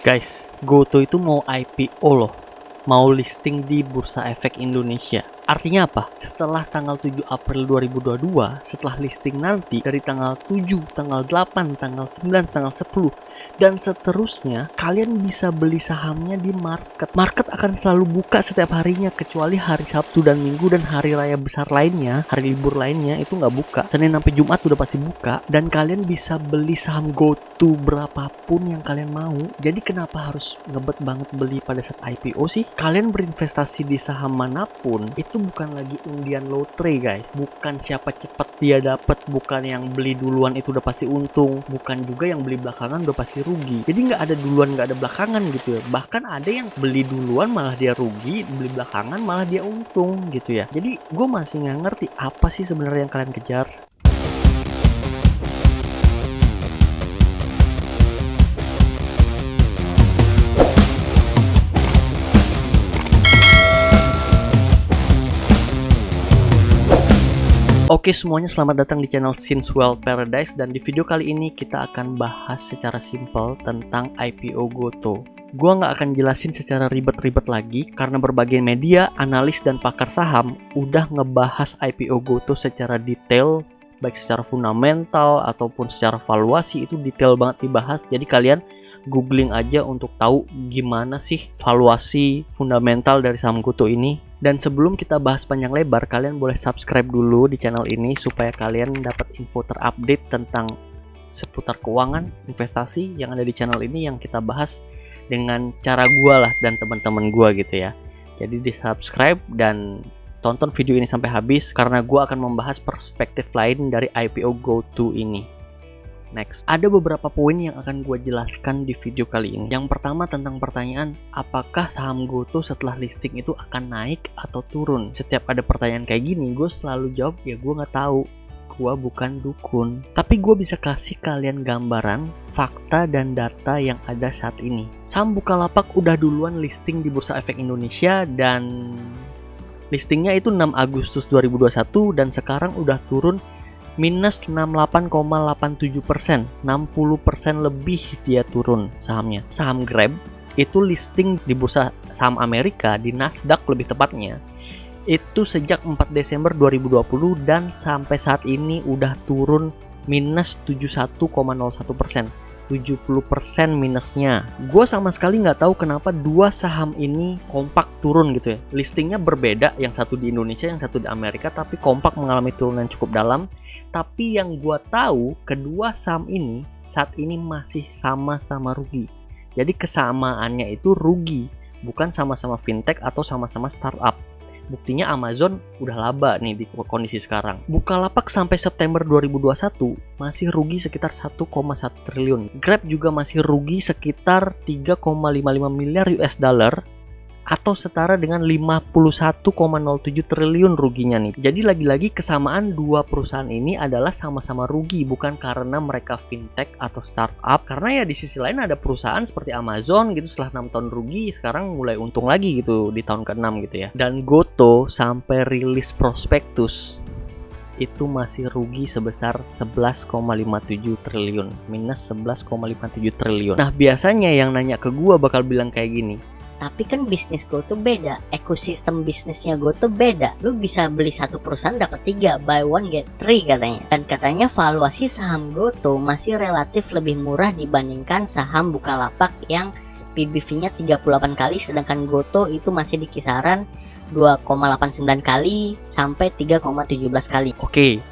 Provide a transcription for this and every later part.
Guys, GoTo itu mau IPO loh, mau listing di Bursa Efek Indonesia. Artinya apa? Setelah tanggal 7 April 2022, setelah listing nanti dari tanggal 7, tanggal 8, tanggal 9, tanggal 10, dan seterusnya, kalian bisa beli sahamnya di market. Market akan selalu buka setiap harinya, kecuali hari Sabtu dan Minggu dan hari raya besar lainnya, hari libur lainnya itu nggak buka. Senin sampai Jumat udah pasti buka, dan kalian bisa beli saham GoTo berapapun yang kalian mau. Jadi kenapa harus ngebet banget beli pada saat IPO sih? Kalian berinvestasi di saham manapun, itu bukan lagi undian lotre guys. Bukan siapa cepat dia dapat, bukan yang beli duluan itu udah pasti untung, bukan juga yang beli belakangan udah pasti rugi. Jadi nggak ada duluan nggak ada belakangan gitu ya. Bahkan ada yang beli duluan malah dia rugi, beli belakangan malah dia untung gitu ya. Jadi gue masih nggak ngerti apa sih sebenarnya yang kalian kejar. Oke semuanya, selamat datang di channel Sinswell Paradise, dan di video kali ini kita akan bahas secara simpel tentang IPO GoTo. Gua nggak akan jelasin secara ribet-ribet lagi karena berbagai media, analis, dan pakar saham udah ngebahas IPO GoTo secara detail, baik secara fundamental ataupun secara valuasi, itu detail banget dibahas. Jadi kalian googling aja untuk tahu gimana sih valuasi fundamental dari saham GoTo ini. Dan sebelum kita bahas panjang lebar, kalian boleh subscribe dulu di channel ini supaya kalian dapat info terupdate tentang seputar keuangan, investasi yang ada di channel ini yang kita bahas dengan cara gua lah dan teman-teman gua gitu ya. Jadi di subscribe dan tonton video ini sampai habis karena gua akan membahas perspektif lain dari IPO GoTo ini. Next, ada beberapa poin yang akan gue jelaskan di video kali ini. Yang pertama tentang pertanyaan, apakah saham GoTo setelah listing itu akan naik atau turun? Setiap ada pertanyaan kayak gini, gue selalu jawab, ya gue nggak tahu. Gue bukan dukun. Tapi gue bisa kasih kalian gambaran, fakta, dan data yang ada saat ini. Saham Bukalapak udah duluan listing di Bursa Efek Indonesia, dan listingnya itu 6 Agustus 2021, dan sekarang udah turun minus 68,87%, 60% lebih dia turun sahamnya. Saham Grab itu listing di bursa saham Amerika, di Nasdaq lebih tepatnya, itu sejak 4 Desember 2020 dan sampai saat ini udah turun minus 71,01%, 70% minusnya. Gue sama sekali nggak tahu kenapa dua saham ini kompak turun gitu ya. Listingnya berbeda, yang satu di Indonesia, yang satu di Amerika, tapi kompak mengalami turunan cukup dalam. Tapi yang gue tahu, kedua saham ini saat ini masih sama-sama rugi. Jadi kesamaannya itu rugi, bukan sama-sama fintech atau sama-sama startup. Buktinya Amazon udah laba nih di kondisi sekarang. Bukalapak sampai September 2021 masih rugi sekitar 1,1 triliun. Grab juga masih rugi sekitar 3,55 miliar US dollar atau setara dengan 51,07 triliun ruginya nih. Jadi lagi-lagi kesamaan dua perusahaan ini adalah sama-sama rugi, bukan karena mereka fintech atau startup. Karena ya di sisi lain ada perusahaan seperti Amazon gitu, setelah 6 tahun rugi sekarang mulai untung lagi gitu di tahun ke-6 gitu ya. Dan GoTo sampai rilis prospektus itu masih rugi sebesar 11,57 triliun, minus 11,57 triliun. Nah biasanya yang nanya ke gua bakal bilang kayak gini, tapi kan bisnis GoTo beda, ekosistem bisnisnya GoTo beda. Lu bisa beli satu perusahaan dapat 3, buy one get 3 katanya. Dan katanya valuasi saham GoTo masih relatif lebih murah dibandingkan saham Bukalapak yang PBV-nya 38 kali, sedangkan GoTo itu masih di kisaran 2,89 kali sampai 3,17 kali. Oke,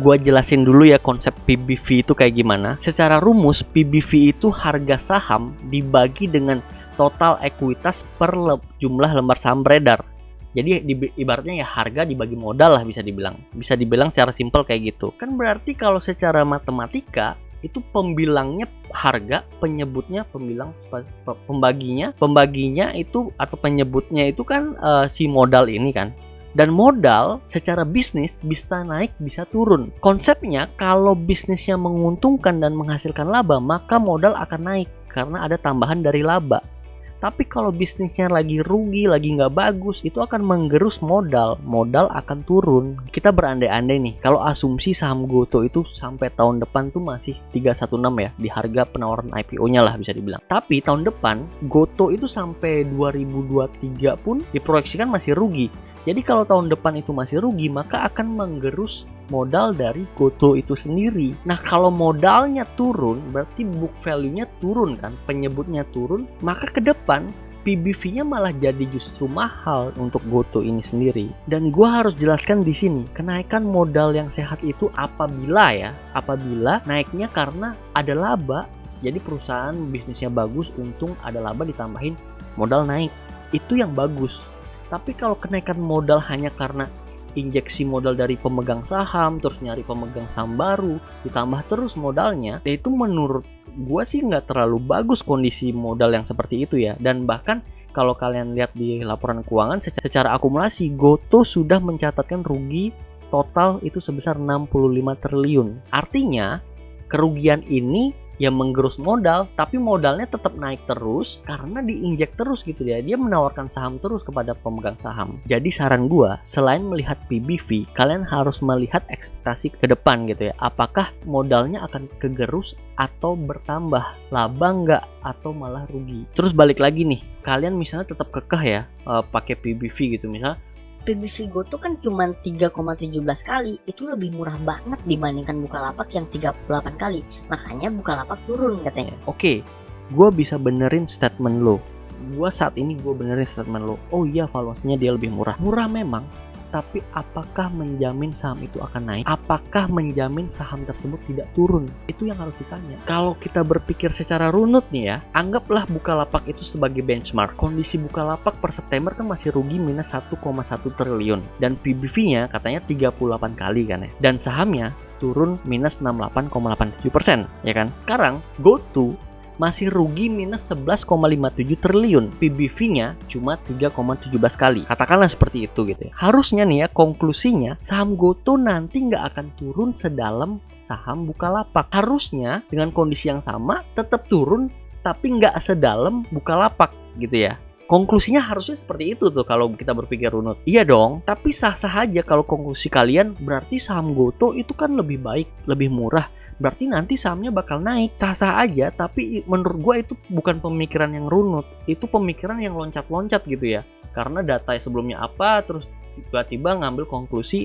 gua jelasin dulu ya konsep PBV itu kayak gimana. Secara rumus, PBV itu harga saham dibagi dengan total ekuitas per jumlah lembar saham beredar. Jadi ibaratnya ya harga dibagi modal lah, bisa dibilang secara simpel kayak gitu. Kan berarti kalau secara matematika itu pembilangnya harga, penyebutnya pembaginya itu atau penyebutnya itu kan si modal ini kan. Dan modal secara bisnis bisa naik bisa turun. Konsepnya kalau bisnisnya menguntungkan dan menghasilkan laba, maka modal akan naik karena ada tambahan dari laba. Tapi kalau bisnisnya lagi rugi, lagi nggak bagus, itu akan menggerus modal akan turun. Kita berandai-andai nih, kalau asumsi saham Goto itu sampai tahun depan tuh masih 316 ya, di harga penawaran IPO-nya lah bisa dibilang. Tapi tahun depan, Goto itu sampai 2023 pun diproyeksikan masih rugi. Jadi kalau tahun depan itu masih rugi, maka akan menggerus modal dari Goto itu sendiri. Nah, kalau modalnya turun, berarti book value-nya turun kan, penyebutnya turun, maka ke depan PBV-nya malah jadi justru mahal untuk Goto ini sendiri. Dan gua harus jelaskan di sini, kenaikan modal yang sehat itu apabila naiknya karena ada laba. Jadi perusahaan bisnisnya bagus, untung, ada laba ditambahin modal naik. Itu yang bagus. Tapi kalau kenaikan modal hanya karena injeksi modal dari pemegang saham, terus nyari pemegang saham baru, ditambah terus modalnya, itu menurut gue sih nggak terlalu bagus kondisi modal yang seperti itu ya. Dan bahkan kalau kalian lihat di laporan keuangan, secara akumulasi Goto sudah mencatatkan rugi total itu sebesar 65 triliun. Artinya kerugian ini yang menggerus modal, tapi modalnya tetap naik terus karena diinjek terus gitu ya. Dia menawarkan saham terus kepada pemegang saham. Jadi saran gua, selain melihat PBV, kalian harus melihat ekspektasi ke depan gitu ya. Apakah modalnya akan kegerus atau bertambah, laba nggak atau malah rugi. Terus balik lagi nih, kalian misalnya tetap kekeh ya pakai PBV gitu, misalnya PBV Goto kan cuma 3,17 kali, itu lebih murah banget dibandingkan Bukalapak yang 38 kali. Makanya Bukalapak turun katanya. Oke, gue bisa benerin statement lo. Saat ini gue benerin statement lo. Oh iya, valuasinya dia lebih murah. Murah memang, tapi apakah menjamin saham itu akan naik? Apakah menjamin saham tersebut tidak turun? Itu yang harus ditanya. Kalau kita berpikir secara runut nih ya, anggaplah Bukalapak itu sebagai benchmark. Kondisi Bukalapak per September kan masih rugi minus 1,1 triliun. Dan PBV-nya katanya 38 kali kan ya. Dan sahamnya turun minus 68,87%, ya kan? Sekarang Goto masih rugi minus 11,57 triliun. PBV-nya cuma 3,17 kali. Katakanlah seperti itu gitu ya. Harusnya nih ya, konklusinya saham Goto nanti nggak akan turun sedalam saham Bukalapak. Harusnya dengan kondisi yang sama tetap turun, tapi nggak sedalam Bukalapak gitu ya. Konklusinya harusnya seperti itu tuh kalau kita berpikir runut. Iya dong, tapi sah-sah aja kalau konklusi kalian berarti saham Goto itu kan lebih baik, lebih murah. Berarti nanti sahamnya bakal naik. Sah-sah aja, tapi menurut gue itu bukan pemikiran yang runut. Itu pemikiran yang loncat-loncat gitu ya. Karena data sebelumnya apa, terus tiba-tiba ngambil konklusi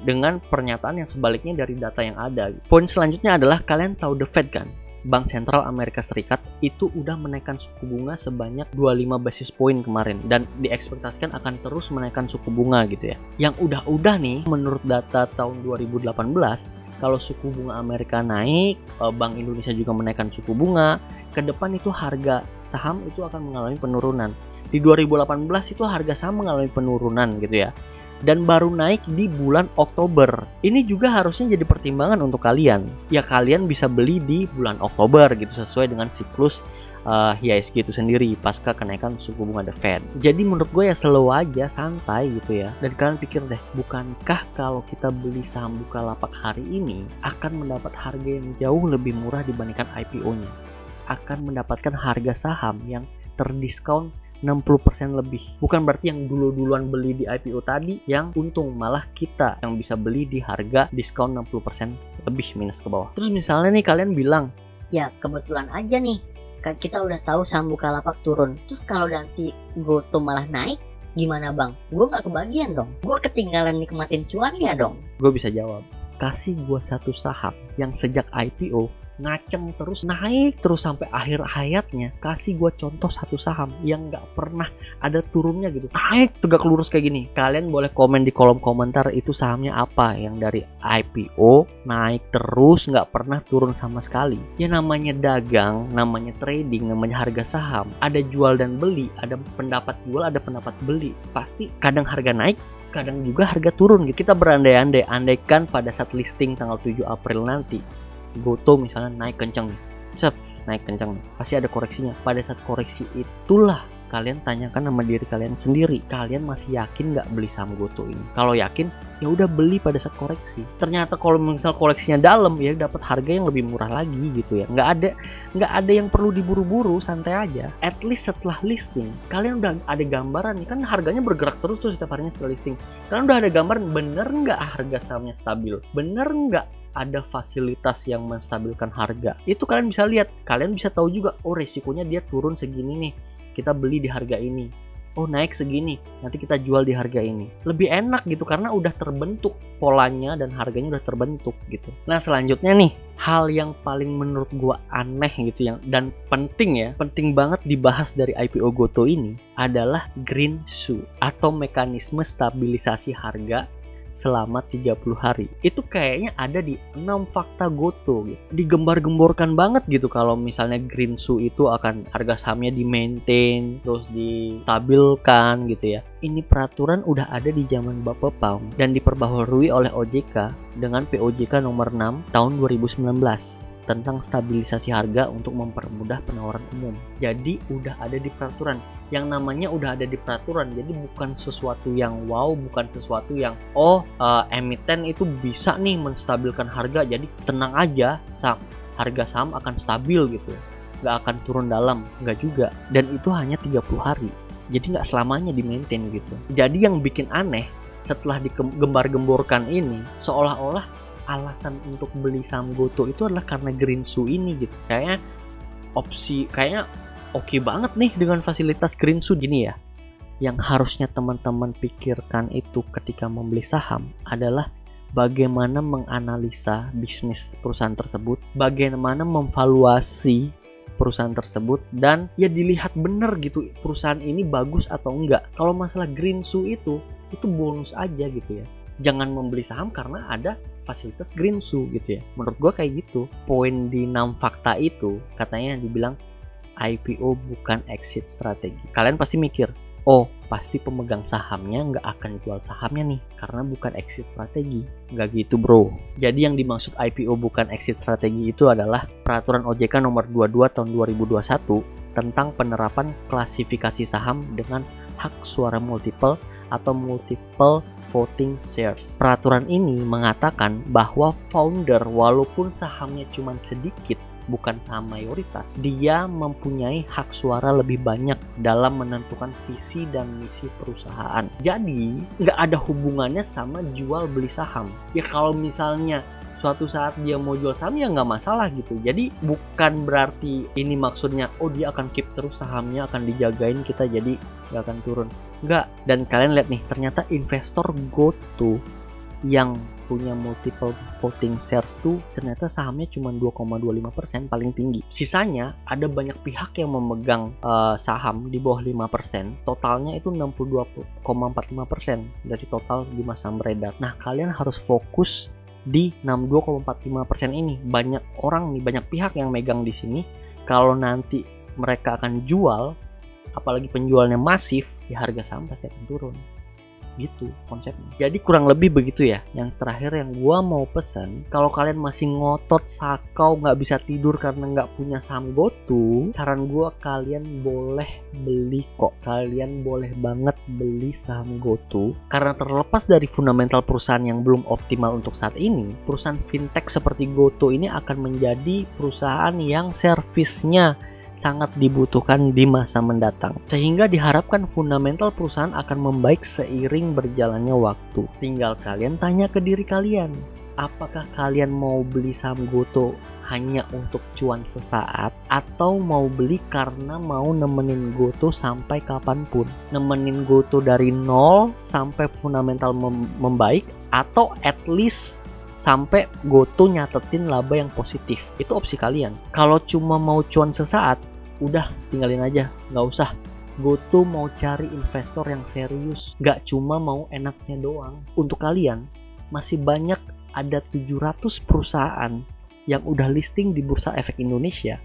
dengan pernyataan yang sebaliknya dari data yang ada. Poin selanjutnya adalah kalian tahu The Fed kan? Bank Sentral Amerika Serikat itu udah menaikkan suku bunga sebanyak 25 basis point kemarin. Dan diekspektasikan akan terus menaikkan suku bunga gitu ya. Yang udah-udah nih, menurut data tahun 2018, kalau suku bunga Amerika naik, Bank Indonesia juga menaikkan suku bunga, ke depan itu harga saham itu akan mengalami penurunan. Di 2018 itu harga saham mengalami penurunan gitu ya. Dan baru naik di bulan Oktober. Ini juga harusnya jadi pertimbangan untuk kalian. Ya kalian bisa beli di bulan Oktober gitu sesuai dengan siklus IHSG itu sendiri pasca kenaikan suku bunga The Fed. Jadi menurut gue ya slow aja, santai gitu ya. Dan kalian pikir deh, bukankah kalau kita beli saham Bukalapak hari ini akan mendapat harga yang jauh lebih murah dibandingkan IPO-nya? Akan mendapatkan harga saham yang terdiskon 60% lebih. Bukan berarti yang duluan beli di IPO tadi yang untung, malah kita yang bisa beli di harga diskon 60% lebih minus ke bawah. Terus misalnya nih kalian bilang, ya kebetulan aja nih, kan kita udah tahu saham Bukalapak turun. Terus kalau nanti Goto malah naik, gimana bang? Gue nggak kebagian dong. Gue ketinggalan nikmatin cuannya dong. Gue bisa jawab, kasih gue satu saham yang sejak IPO ngaceng terus, naik terus sampai akhir hayatnya. Kasih gue contoh satu saham yang nggak pernah ada turunnya gitu, naik tegak lurus kayak gini. Kalian boleh komen di kolom komentar itu sahamnya apa yang dari IPO naik terus nggak pernah turun sama sekali. Ya namanya dagang, namanya trading, namanya harga saham, ada jual dan beli, ada pendapat jual, ada pendapat beli. Pasti kadang harga naik, kadang juga harga turun gitu. Kita berandai-andai, andaikan pada saat listing tanggal 7 April nanti Goto misalnya naik kencang nih, naik kencang nih, pasti ada koreksinya. Pada saat koreksi itulah kalian tanyakan sama diri kalian sendiri, kalian masih yakin nggak beli saham GoTo ini? Kalau yakin, ya udah beli pada saat koreksi. Ternyata kalau misal koleksinya dalam, ya dapat harga yang lebih murah lagi gitu ya. Nggak ada yang perlu diburu-buru, santai aja. At least setelah listing, kalian udah ada gambaran nih, kan harganya bergerak terus tuh setiap harinya setelah listing. Kalian udah ada gambaran bener nggak harga sahamnya stabil, bener nggak ada fasilitas yang menstabilkan harga. Itu kalian bisa lihat, kalian bisa tahu juga, oh resikonya dia turun segini nih, kita beli di harga ini. Oh naik segini, nanti kita jual di harga ini. Lebih enak gitu karena udah terbentuk polanya dan harganya udah terbentuk gitu. Nah selanjutnya nih, hal yang paling menurut gua aneh gitu dan penting ya, penting banget dibahas dari IPO GoTo ini adalah green shoe atau mekanisme stabilisasi harga selama 30 hari. Itu kayaknya ada di 6 fakta GoTo gitu. Digembar-gemborkan banget gitu kalau misalnya green shoe itu akan harga sahamnya di-maintain, terus distabilkan gitu ya. Ini peraturan udah ada di zaman Bapak Paum dan diperbaharui oleh OJK dengan POJK nomor 6 tahun 2019 tentang stabilisasi harga untuk mempermudah penawaran umum. Jadi udah ada di peraturan. Yang namanya udah ada di peraturan, jadi bukan sesuatu yang wow, bukan sesuatu yang emiten itu bisa nih menstabilkan harga, jadi tenang aja, harga saham akan stabil gitu, nggak akan turun dalam, nggak juga. Dan itu hanya 30 hari, jadi nggak selamanya di maintain gitu. Jadi yang bikin aneh setelah digembar-gemborkan ini, seolah-olah alasan untuk beli saham GoTo itu adalah karena green shoe ini gitu. Kayaknya oke banget nih dengan fasilitas green shoe gini ya. Yang harusnya teman-teman pikirkan itu ketika membeli saham adalah bagaimana menganalisa bisnis perusahaan tersebut, bagaimana memvaluasi perusahaan tersebut, dan ya dilihat bener gitu perusahaan ini bagus atau enggak. Kalau masalah green shoe itu bonus aja gitu ya. Jangan membeli saham karena ada fasilitas green shoe gitu ya. Menurut gua kayak gitu. Poin di 6 fakta itu katanya dibilang IPO bukan exit strategi. Kalian pasti mikir, oh pasti pemegang sahamnya nggak akan jual sahamnya nih karena bukan exit strategi. Nggak gitu bro. Jadi yang dimaksud IPO bukan exit strategi itu adalah peraturan OJK nomor 22 tahun 2021 tentang penerapan klasifikasi saham dengan hak suara multiple atau multiple voting shares. Peraturan ini mengatakan bahwa founder walaupun sahamnya cuma sedikit, bukan saham mayoritas, dia mempunyai hak suara lebih banyak dalam menentukan visi dan misi perusahaan. Jadi nggak ada hubungannya sama jual beli saham. Ya kalau misalnya suatu saat dia mau jual saham ya nggak masalah gitu. Jadi bukan berarti ini maksudnya dia akan keep terus sahamnya, akan dijagain kita jadi nggak akan turun. Nggak. Dan kalian lihat nih, ternyata investor GoTo yang punya multiple voting shares tuh ternyata sahamnya cuma 2,25% paling tinggi. Sisanya ada banyak pihak yang memegang saham di bawah 5%. Totalnya itu 62,45% dari total jumlah saham beredar. Nah, kalian harus fokus di 62,45% ini. Banyak orang nih, banyak pihak yang megang di sini. Kalau nanti mereka akan jual, apalagi penjualnya masif, ya harga saham pasti akan turun. Gitu konsepnya. Jadi kurang lebih begitu ya. Yang terakhir yang gua mau pesan, kalau kalian masih ngotot sakau nggak bisa tidur karena nggak punya saham GoTo, saran gua kalian boleh beli kok. Kalian boleh banget beli saham GoTo karena terlepas dari fundamental perusahaan yang belum optimal untuk saat ini, perusahaan fintech seperti GoTo ini akan menjadi perusahaan yang servisnya sangat dibutuhkan di masa mendatang, sehingga diharapkan fundamental perusahaan akan membaik seiring berjalannya waktu. Tinggal kalian tanya ke diri kalian, apakah kalian mau beli saham GoTo hanya untuk cuan sesaat, atau mau beli karena mau nemenin GoTo sampai kapanpun, nemenin GoTo dari nol sampai fundamental membaik, atau at least sampai GoTo nyatetin laba yang positif. Itu opsi kalian. Kalau cuma mau cuan sesaat, udah tinggalin aja, nggak usah. GoTo mau cari investor yang serius, nggak cuma mau enaknya doang. Untuk kalian, masih banyak, ada 700 perusahaan yang udah listing di Bursa Efek Indonesia,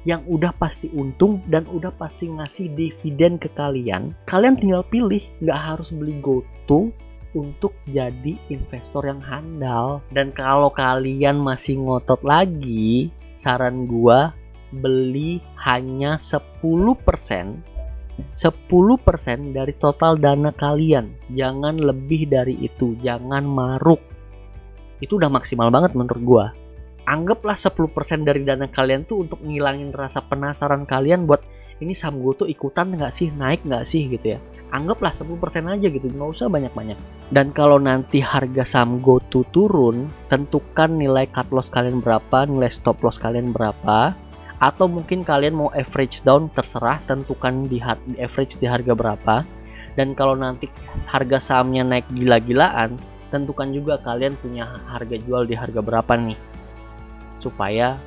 yang udah pasti untung dan udah pasti ngasih dividen ke kalian. Kalian tinggal pilih, nggak harus beli GoTo untuk jadi investor yang handal. Dan kalau kalian masih ngotot lagi, saran gua beli hanya 10% 10% dari total dana kalian. Jangan lebih dari itu, jangan maruk. Itu udah maksimal banget menurut gua. Anggaplah 10% dari dana kalian tuh untuk ngilangin rasa penasaran kalian buat ini saham GoTo ikutan nggak sih, naik nggak sih gitu ya. Anggaplah 10% aja gitu, nggak usah banyak-banyak. Dan kalau nanti harga saham GoTo turun, tentukan nilai cut loss kalian berapa, nilai stop loss kalian berapa. Atau mungkin kalian mau average down, terserah, tentukan di average di harga berapa. Dan kalau nanti harga sahamnya naik gila-gilaan, tentukan juga kalian punya harga jual di harga berapa nih, supaya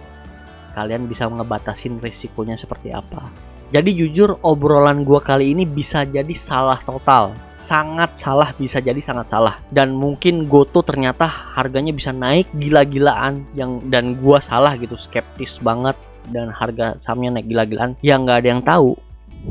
kalian bisa ngebatasin risikonya seperti apa. Jadi jujur obrolan gua kali ini bisa jadi salah total, sangat salah, bisa jadi sangat salah. Dan mungkin GoTo ternyata harganya bisa naik gila-gilaan, dan gua salah gitu, skeptis banget dan harga sahamnya naik gila-gilaan, yang nggak ada yang tahu.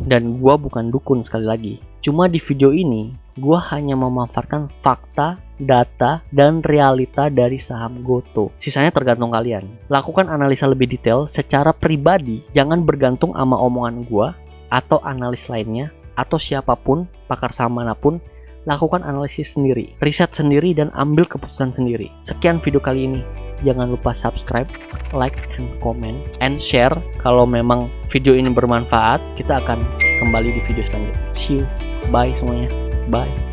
Dan gua bukan dukun, sekali lagi. Cuma di video ini gua hanya memaparkan fakta, data, dan realita dari saham GoTo. Sisanya tergantung kalian. Lakukan analisa lebih detail secara pribadi, jangan bergantung sama omongan gua atau analis lainnya atau siapapun, pakar saham manapun. Lakukan analisis sendiri, riset sendiri, dan ambil keputusan sendiri. Sekian video kali ini. Jangan lupa subscribe, like, and comment, and share. Kalau memang video ini bermanfaat, kita akan kembali di video selanjutnya. See you. Bye semuanya. Bye.